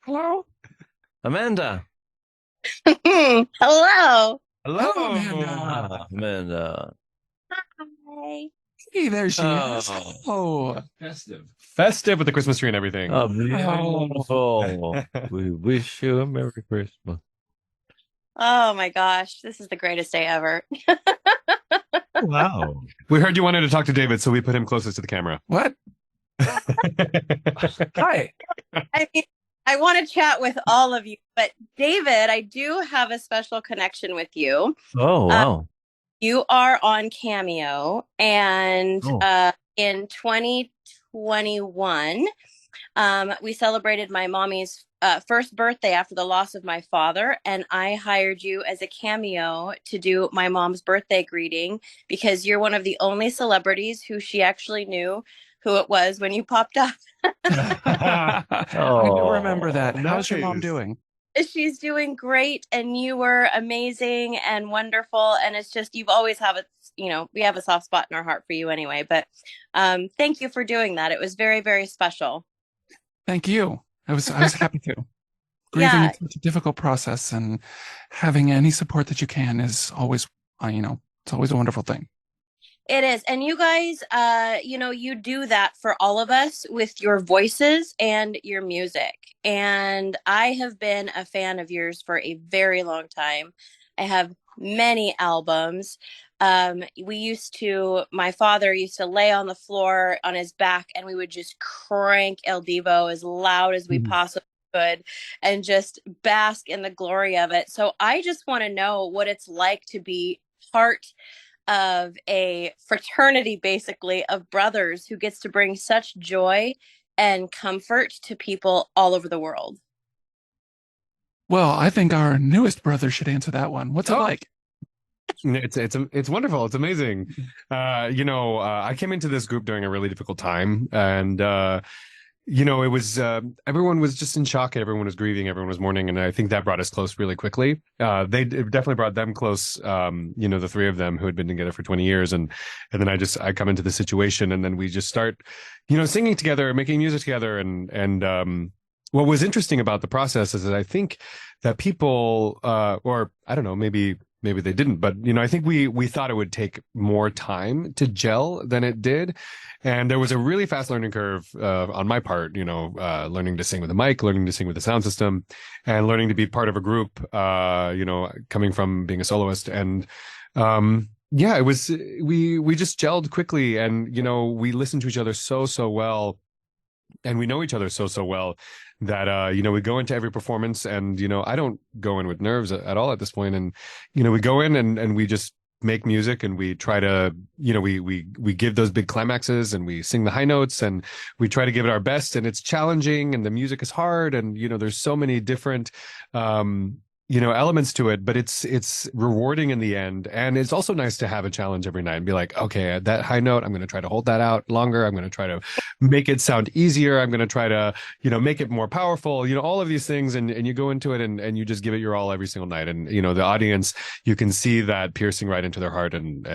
Hello? Amanda. Hello. Hello, Hello, Amanda. Amanda. Hi. Hey, there she is. Oh, Oh, Festive with the Christmas tree and everything. oh, beautiful. We wish you a Merry Christmas. Oh my gosh, this is the greatest day ever. Wow. We heard you wanted to talk to David, so we put him closest to the camera. what? Hi. I mean, I want to chat with all of you, but David, I do have a special connection with you. Oh, Uh, wow. you are on Cameo, and Oh, in 2021, we celebrated my mommy's first birthday after the loss of my father, and I hired you as a cameo to do my mom's birthday greeting because you're one of the only celebrities who she actually knew who it was when you popped up. I do remember that. How's your mom Nice. doing? She's doing great, and you were amazing and wonderful, and it's just you've always have a we have a soft spot in our heart for you anyway. But thank you for doing that. It was very, very special. Thank you. I was happy to. Grieving Yeah, is such a difficult process, and having any support that you can is always, it's always a wonderful thing. it is. And you guys, you do that for all of us with your voices and your music. And I have been a fan of yours for a very long time. I have many albums. My father used to lay on the floor on his back and we would just crank El Divo as loud as we Mhm. possibly could and just bask in the glory of it. So I just want to know what it's like to be part of a fraternity, basically, of brothers who gets to bring such joy and comfort to people all over the world. Well, I think our newest brother should answer that one. What's it Oh, like? it's wonderful. It's amazing. I came into this group during a really difficult time, and it was everyone was just in shock. Everyone was grieving. Everyone was mourning, and I think that brought us close really quickly. It definitely brought them close. The three of them who had been together for 20 years, and then I come into the situation, and then we just start, singing together, making music together, and what was interesting about the process is that I think that people, or I don't know, maybe they didn't, but I think we thought it would take more time to gel than it did, and there was a really fast learning curve on my part. Learning to sing with a mic, learning to sing with a sound system, and learning to be part of a group. Coming from being a soloist, and yeah, it was we just gelled quickly, and we listened to each other so well, and we know each other so well that we go into every performance, and I don't go in with nerves at all at this point, and we go in and we just make music, and we try to we give those big climaxes, and we sing the high notes, and we try to give it our best, and it's challenging, and the music is hard, and there's so many different elements to it, but it's rewarding in the end. And it's also nice to have a challenge every night and be like, okay, that high note, I'm going to try to hold that out longer. I'm going to try to make it sound easier. I'm going to try to, make it more powerful, all of these things. And you go into it, and you just give it your all every single night. And, the audience, you can see that piercing right into their heart, and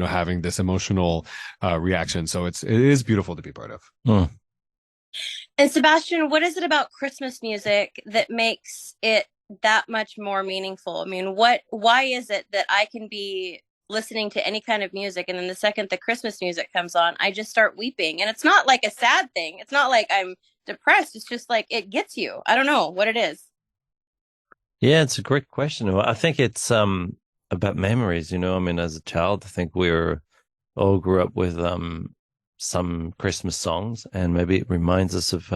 having this emotional reaction. So it is beautiful to be part of. mm. And Sebastian, what is it about Christmas music that makes it that much more meaningful? I mean, why is it that I can be listening to any kind of music, and then the second the Christmas music comes on, I just start weeping? And it's not like a sad thing. It's not like I'm depressed. It's just like it gets you. I don't know what it is. Yeah, it's a great question. Well, I think it's about memories, I mean, as a child, I think we're all grew up with some Christmas songs, and maybe it reminds us of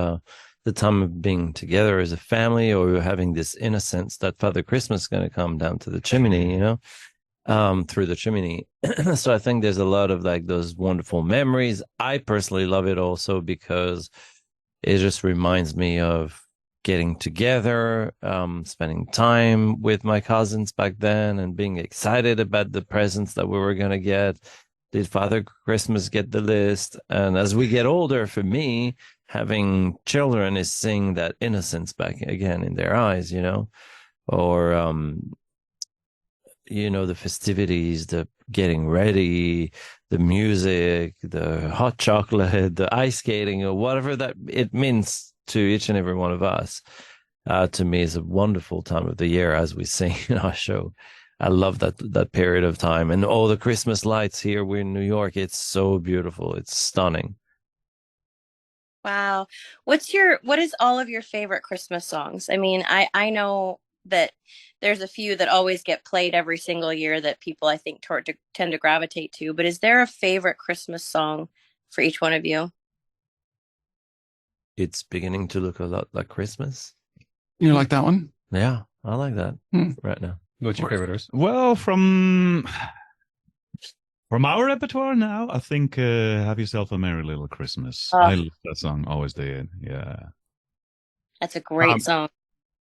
the time of being together as a family, or having this innocence that Father Christmas is going to come down to the chimney, through the chimney. So I think there's a lot of like those wonderful memories. I personally love it also because it just reminds me of getting together, spending time with my cousins back then, and being excited about the presents that we were going to get. Did Father Christmas get the list? And as we get older, for me, having children is seeing that innocence back again in their eyes, or, the festivities, the getting ready, the music, the hot chocolate, the ice skating, or whatever that it means to each and every one of us. to me is a wonderful time of the year, as we sing in our show. I love that period of time, and all the Christmas lights here. We're in New York. It's so beautiful. It's stunning. Wow. What is all of your favorite Christmas songs? I mean, I know that there's a few that always get played every single year that people I think tend to gravitate to, but is there a favorite Christmas song for each one of you? It's beginning to look a lot like Christmas. You like that one? Yeah, I like that right now. What's your favorite? Urs? Well, from our repertoire now, I think "Have Yourself a Merry Little Christmas." I love that song. Always did. Yeah, That's a great song.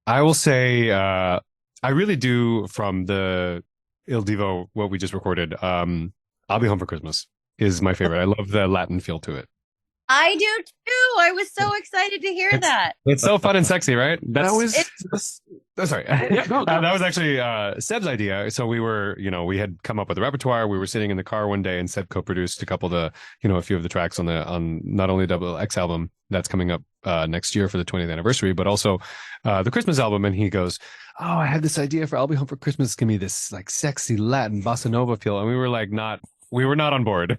I will say, I really do from the Il Divo, what we just recorded. I'll Be Home for Christmas is my favorite. I love the Latin feel to it. I do too. I was so excited to hear that. It's so fun and sexy, right? That was Sorry. That was actually Seb's idea. So we were, we had come up with a repertoire. We were sitting in the car one day, and Seb co-produced a few of the tracks on not only Double X album that's coming up next year for the 20th anniversary, but also the Christmas album. And he goes, "Oh, I had this idea for I'll Be Home for Christmas. It's gonna be this like sexy Latin bossa nova feel." And we were like, we were not on board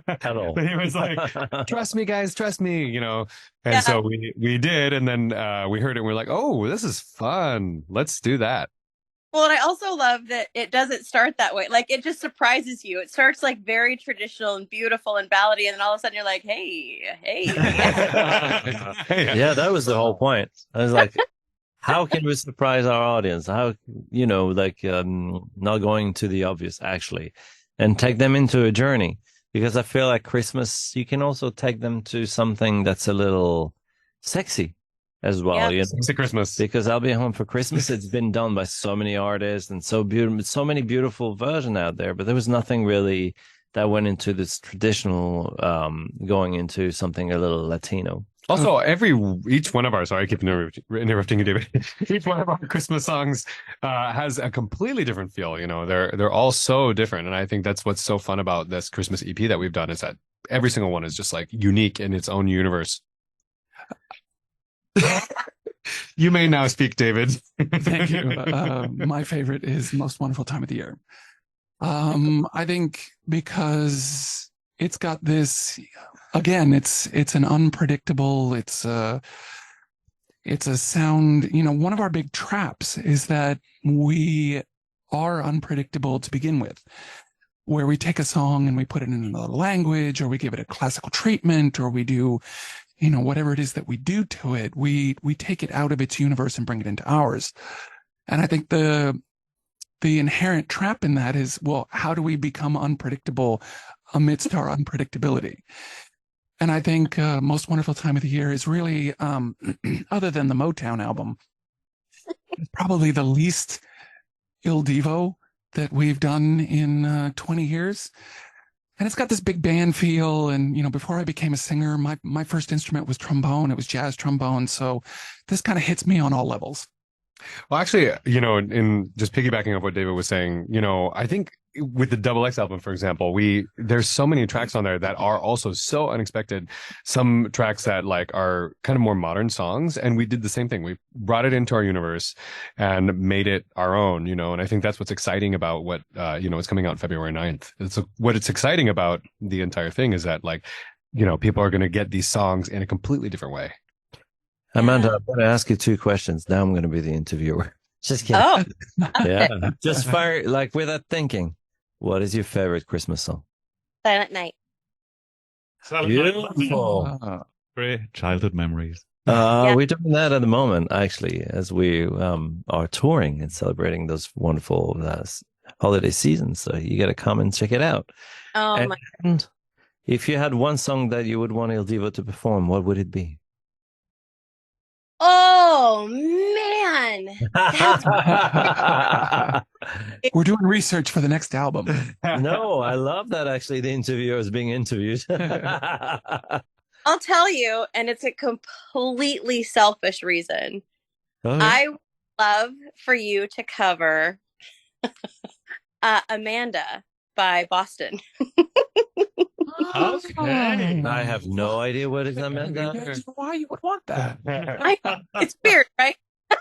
At all. He was like, "Trust me, guys, trust me," And so we did, and then we heard it, and we're like, "Oh, this is fun. Let's do that." Well, and I also love that it doesn't start that way. Like, it just surprises you. It starts like very traditional and beautiful and ballady, and then all of a sudden you're like, hey. Yeah, that was the whole point. I was like, how can we surprise our audience? How, not going to the obvious, actually, and take them into a journey. Because I feel like Christmas, you can also take them to something that's a little sexy as well. Yeah. Sexy Christmas. Because I'll Be Home for Christmas, it's been done by so many artists and so many beautiful versions out there, but there was nothing really that went into this traditional, going into something a little Latino. Also, each one of our, sorry, I keep interrupting you, David. Each one of our Christmas songs has a completely different feel. They're all so different, and I think that's what's so fun about this Christmas EP that we've done is that every single one is just like unique in its own universe. You may now speak, David. Thank you. My favorite is Most Wonderful Time of the Year. I think because it's got this, again, it's an unpredictable, it's a sound, one of our big traps is that we are unpredictable to begin with, where we take a song and we put it in another language, or we give it a classical treatment, or we do, whatever it is that we do to it, we take it out of its universe and bring it into ours. And I think the inherent trap in that is, well, how do we become unpredictable amidst our unpredictability? And I think Most Wonderful Time of the Year is really, other than the Motown album, probably the least Il Divo that we've done in 20 years. And it's got this big band feel. And, before I became a singer, my first instrument was trombone. It was jazz trombone. So this kind of hits me on all levels. Well, actually, in just piggybacking off what David was saying, I think with the Double X album, for example, there's so many tracks on there that are also so unexpected. Some tracks that are kind of more modern songs, and we did the same thing. We brought it into our universe and made it our own, and I think that's what's exciting about what, is coming out February 9th. What it's exciting about the entire thing is that people are going to get these songs in a completely different way. Amanda, I'm going to ask you 2 questions. Now I'm going to be the interviewer. Just kidding. Oh, yeah. Just fire, without thinking. What is your favorite Christmas song? Silent Night. Beautiful. Great childhood memories. We're doing that at the moment, actually, as we are touring and celebrating those wonderful holiday seasons. So you got to come and check it out. Oh, and if you had one song that you would want Il Divo to perform, what would it be? Oh man, We're doing research for the next album. No, I love that actually the interviewer is being interviewed. I'll tell you, and it's a completely selfish reason. Oh, I would love for you to cover Amanda by Boston. Okay. I have no idea what is Amanda. That's why you would want that. It's weird, right?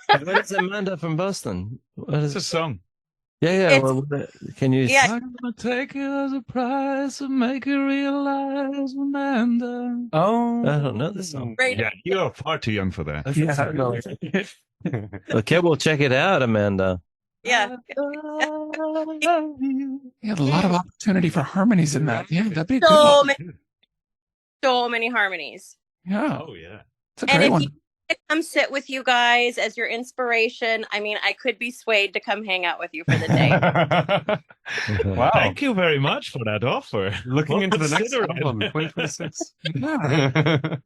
What is Amanda from Boston? What It's a is? song. Yeah. It's- Well, can you? Yeah. I'm gonna take you as a prize and make you realize, Amanda. Oh, I don't know this song. Right. Yeah, you're far too young for that. Yeah, no. Okay, we'll check it out, Amanda. Yeah. Yeah, a lot of opportunity for harmonies in that. Yeah, that'd be a good So one. many, so many harmonies. Yeah, Oh yeah. it's a And great if one. you come sit with you guys as your inspiration, I mean, I could be swayed to come hang out with you for the day. Wow. Thank you very much for that offer. Looking We'll into the next consider it. album, 2026. Yeah.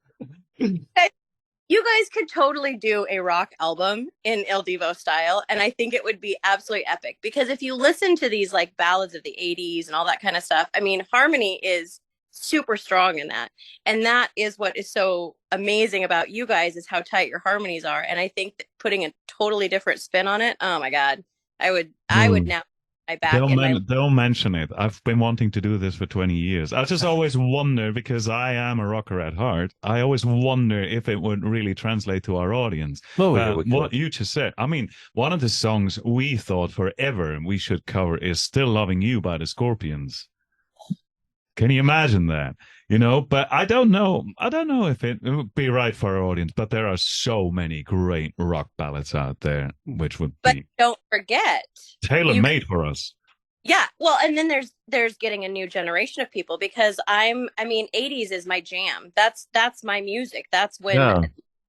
You guys could totally do a rock album in Il Divo style, and I think it would be absolutely epic. Because if you listen to these like ballads of the 80s and all that kind of stuff, I mean, harmony is super strong in that. And that is what is so amazing about you guys, is how tight your harmonies are. And I think that putting a totally different spin on it, oh my God, I would now my back in my Don't mention it. I've been wanting to do this for 20 years. I just always wonder, because I am a rocker at heart, I always wonder if it would really translate to our audience. Oh, yeah, we What could. you just said. I mean, one of the songs we thought forever we should cover is Still Loving You by the Scorpions. Can you imagine that? You know, but I don't know if it would be right for our audience, but there are so many great rock ballads out there, which would but be don't forget, tailor-made for us. yeah. Well, and then there's getting a new generation of people, because I mean, 80s is my jam. That's my music. That's when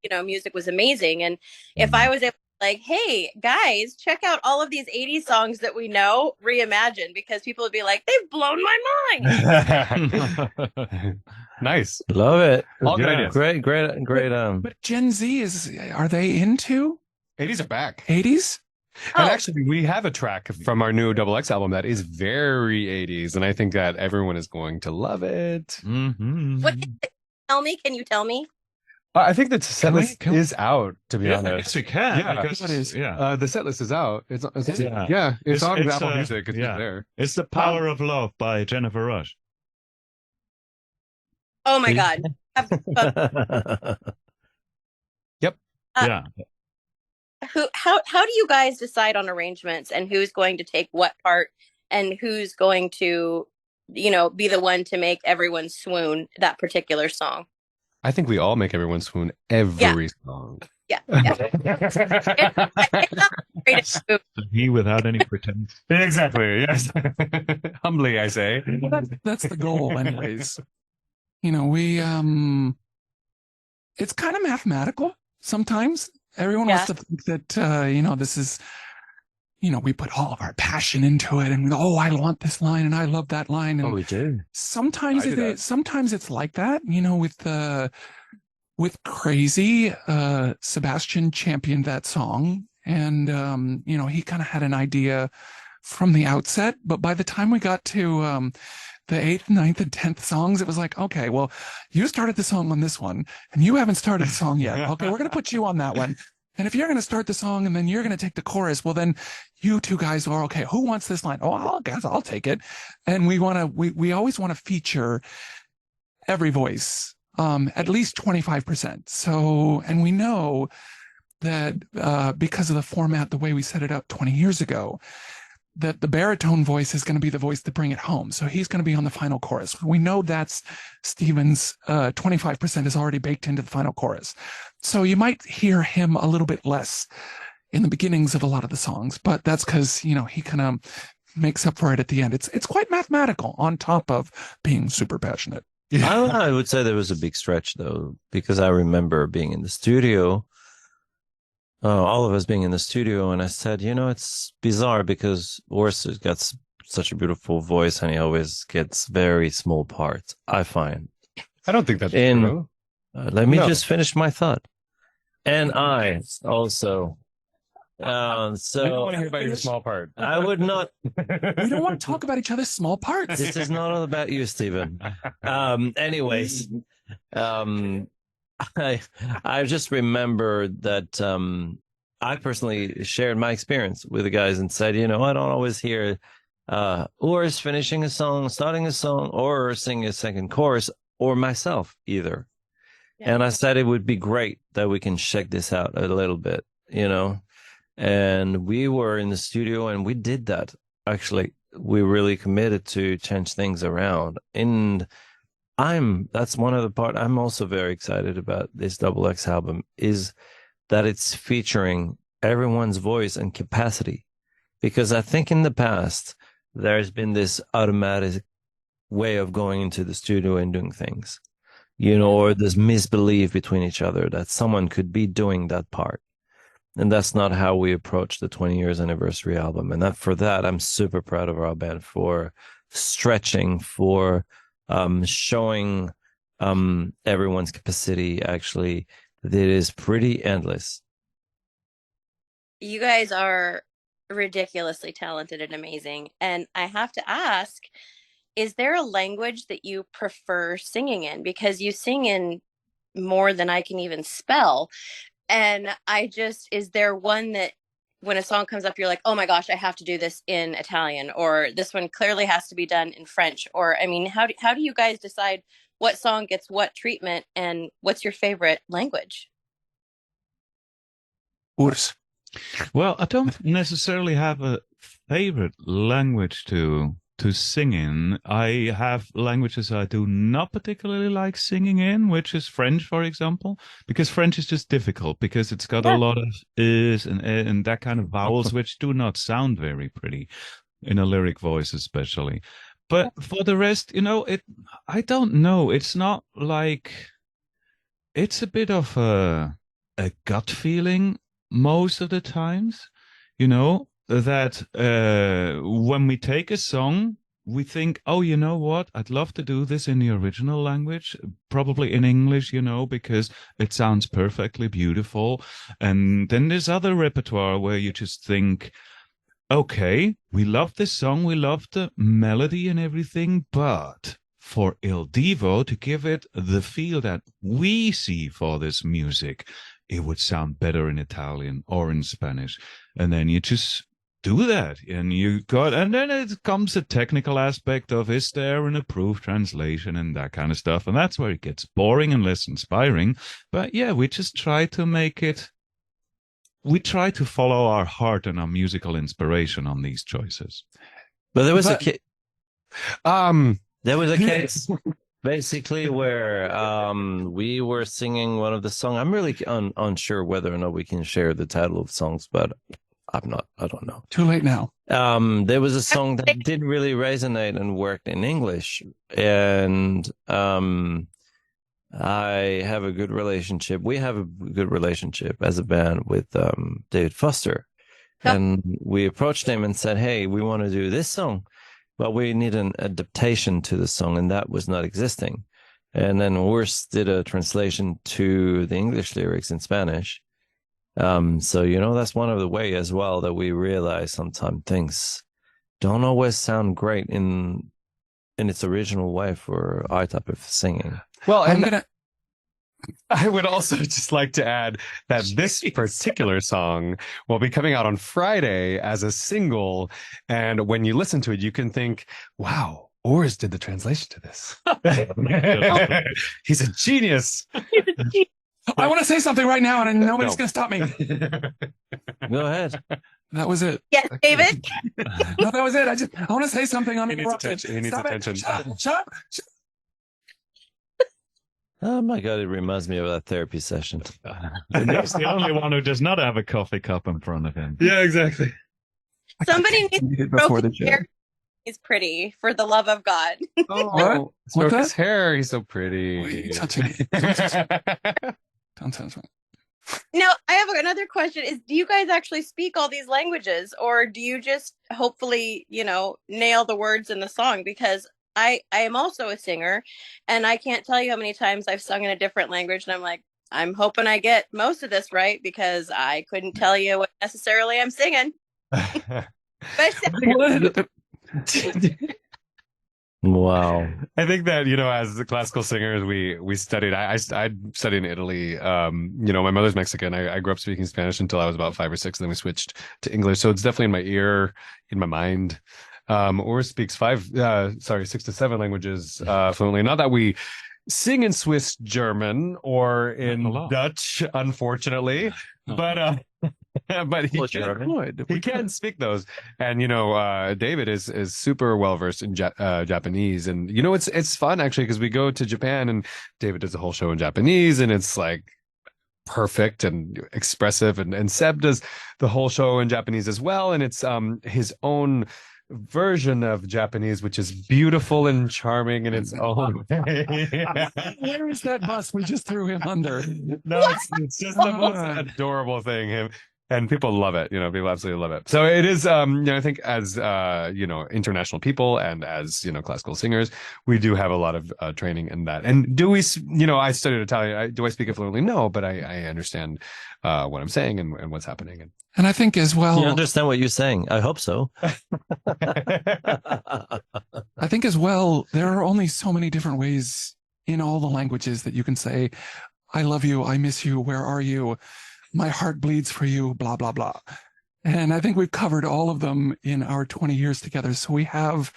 Yeah. music was amazing. And if I was able to, like, hey guys, check out all of these 80s songs that we know reimagined, because people would be like, they've blown my mind. Nice. Love it. All good Yeah. ideas. Great. But Gen Z are they into 80s are back. 80s? And Oh. actually, we have a track from our new Double X album that is very 80s, and I think that everyone is going to love it. Mhm. What is it? Can you tell me? I think that the set list Can we- is out, to be Yeah, honest. yes, we can. Yeah. Because, What is- yeah. The set list is out. It's Yeah. yeah, it's on It's, Apple Music. It's yeah. there. It's The Power of Love by Jennifer Rush. Oh my God. Yep. Yeah. How do you guys decide on arrangements and who's going to take what part and who's going to, be the one to make everyone swoon that particular song? I think we all make everyone swoon every song. Yeah. Greatest move. He without any pretense. Exactly. Yes. Humbly, I say. Well, that's the goal, anyways. We it's kind of mathematical sometimes. Everyone wants to think that this is, we put all of our passion into it, and I want this line and I love that line. And we do. sometimes I do that. sometimes it's like that, with Crazy, Sebastian championed that song, and he kind of had an idea from the outset, but by the time we got to the 8th, 9th, and 10th songs, it was like, okay, well, you started the song on this one, and you haven't started the song yet. Okay, we're going to put you on that one. And if you're going to start the song and then you're going to take the chorus, well, then you two guys are, okay, who wants this line? Oh, I'll take it. And we always want to feature every voice, at least 25%. So, and we know that because of the format, the way we set it up 20 years ago, that the baritone voice is going to be the voice to bring it home. So he's going to be on the final chorus. We know that's Steven's 25% is already baked into the final chorus. So you might hear him a little bit less in the beginnings of a lot of the songs, but that's because, he kind of makes up for it at the end. It's quite mathematical on top of being super passionate. I would say there was a big stretch, though, because I remember being in the studio, all of us being in the studio, and I said, it's bizarre because Urs has got such a beautiful voice and he always gets very small parts, I find. I don't think that's true. Let me just finish my thought. And I also... I don't want to hear about your small part. I would not... We don't want to talk about each other's small parts. This is not all about you, Stephen. Anyways, I just remember that I personally shared my experience with the guys and said, I don't always hear or is finishing a song, starting a song, or singing a second chorus, or myself either. Yeah. And I said it would be great that we can check this out a little bit, and we were in the studio and we did that. Actually, we really committed to change things around. And that's one of the part I'm also very excited about this Double X album, is that it's featuring everyone's voice and capacity. Because I think in the past, there's been this automatic way of going into the studio and doing things, or this misbelief between each other that someone could be doing that part. And that's not how we approach the 20 years anniversary album. And for that, I'm super proud of our band for stretching, for showing everyone's capacity. Actually, it is pretty endless. You guys are ridiculously talented and amazing. And I have to ask, is there a language that you prefer singing in? Because you sing in more than I can even spell. And is there one that when a song comes up, you're like, oh my gosh, I have to do this in Italian, or this one clearly has to be done in French? Or, I mean, how do you guys decide what song gets what treatment, and what's your favorite language? Urs. Well, I don't necessarily have a favorite language to sing in. I have languages I do not particularly like singing in, which is French, for example, because French is just difficult because it's got a lot of is and that kind of vowels, which do not sound very pretty in a lyric voice, especially. But for the rest, I don't know. It's not like, it's a bit of a gut feeling most of the times, that when we take a song, we think, oh, you know what? I'd love to do this in the original language, probably in English, because it sounds perfectly beautiful. And then there's other repertoire where you just think, okay, we love this song, we love the melody and everything, but for Il Divo to give it the feel that we see for this music, it would sound better in Italian or in Spanish. And then you just do that. And then it comes a technical aspect of, is there an approved translation and that kind of stuff. And that's where it gets boring and less inspiring. But yeah, we just try to follow our heart and our musical inspiration on these choices. But there was a case basically where we were singing one of the songs. I'm really unsure whether or not we can share the title of songs, but I don't know. Too late now. There was a song that did really resonate and worked in English. And I have a good relationship. We have a good relationship as a band with David Foster. And we approached him and said, hey, we want to do this song, but we need an adaptation to the song. And that was not existing. And then Urs did a translation to the English lyrics in Spanish. So, that's one of the way as well that we realize sometimes things don't always sound great in its original way for our type of singing. Well, and I would also just like to add that this particular song will be coming out on Friday as a single. And when you listen to it, you can think, wow, Urs did the translation to this. He's a genius. I want to say something right now, and nobody's going to stop me. Go ahead. That was it. Yes, David. No, that was it. I want to say something on He needs attention. He needs attention. Shut up. Oh my God, it reminds me of that therapy session. He's the only one who does not have a coffee cup in front of him. Yeah, exactly. Somebody needs to before the joke. He's pretty, for the love of God. Oh, what? His hair, he's so pretty. What are you touching me? Don't touch me. Now, I have another question is, do you guys actually speak all these languages, or do you just hopefully, nail the words in the song? Because I am also a singer, and I can't tell you how many times I've sung in a different language, and I'm like, I'm hoping I get most of this right, because I couldn't tell you what necessarily I'm singing. But Wow. I think that, as the classical singers, we studied, I studied in Italy. My mother's Mexican. I grew up speaking Spanish until I was about 5 or 6, and then we switched to English. So it's definitely in my ear, in my mind. or speaks 6 to 7 languages fluently. Not that we sing in Swiss German or in Dutch, unfortunately, but he can speak those. And David is super well versed in Japanese, and it's fun actually, because we go to Japan and David does a whole show in Japanese, and it's like perfect and expressive, and Seb does the whole show in Japanese as well, and it's his own version of Japanese, which is beautiful and charming in its own way. Where is that bus we just threw him under? No, it's just the most adorable thing. And people love it. People absolutely love it. So it is, I think as, international people and as, classical singers, we do have a lot of training in that. And do we, I studied Italian. Do I speak it fluently? No, but I understand what I'm saying and what's happening. And I think as well. You understand what you're saying? I hope so. I think as well, there are only so many different ways in all the languages that you can say, I love you, I miss you, where are you? My heart bleeds for you, blah, blah, blah. And I think we've covered all of them in our 20 years together. So we have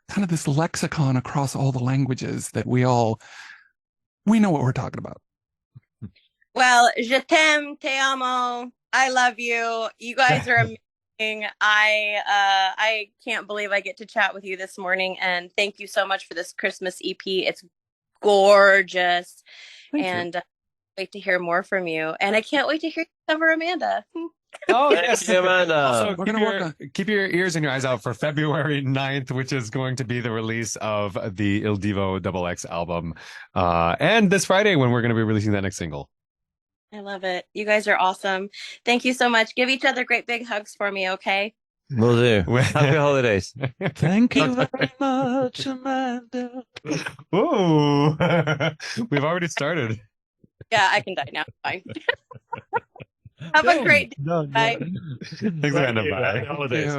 kind of this lexicon across all the languages that we know what we're talking about. Well, je t'aime, te amo. I love you. You guys are amazing. I can't believe I get to chat with you this morning. And thank you so much for this Christmas EP. It's gorgeous. Thank you. Wait to hear more from you, and I can't wait to hear you cover Amanda. Oh yes, Amanda. Also, keep your ears and your eyes out for February 9th, which is going to be the release of the Il Divo XX album, and this Friday when we're going to be releasing that next single. I love it. You guys are awesome. Thank you so much. Give each other great big hugs for me, okay? Will do. Happy holidays. Thank you very much, Amanda. Ooh, we've already started. Yeah, I can die now. Fine. Have a great day. Bye. Thanks, Amanda. Bye. Happy holidays.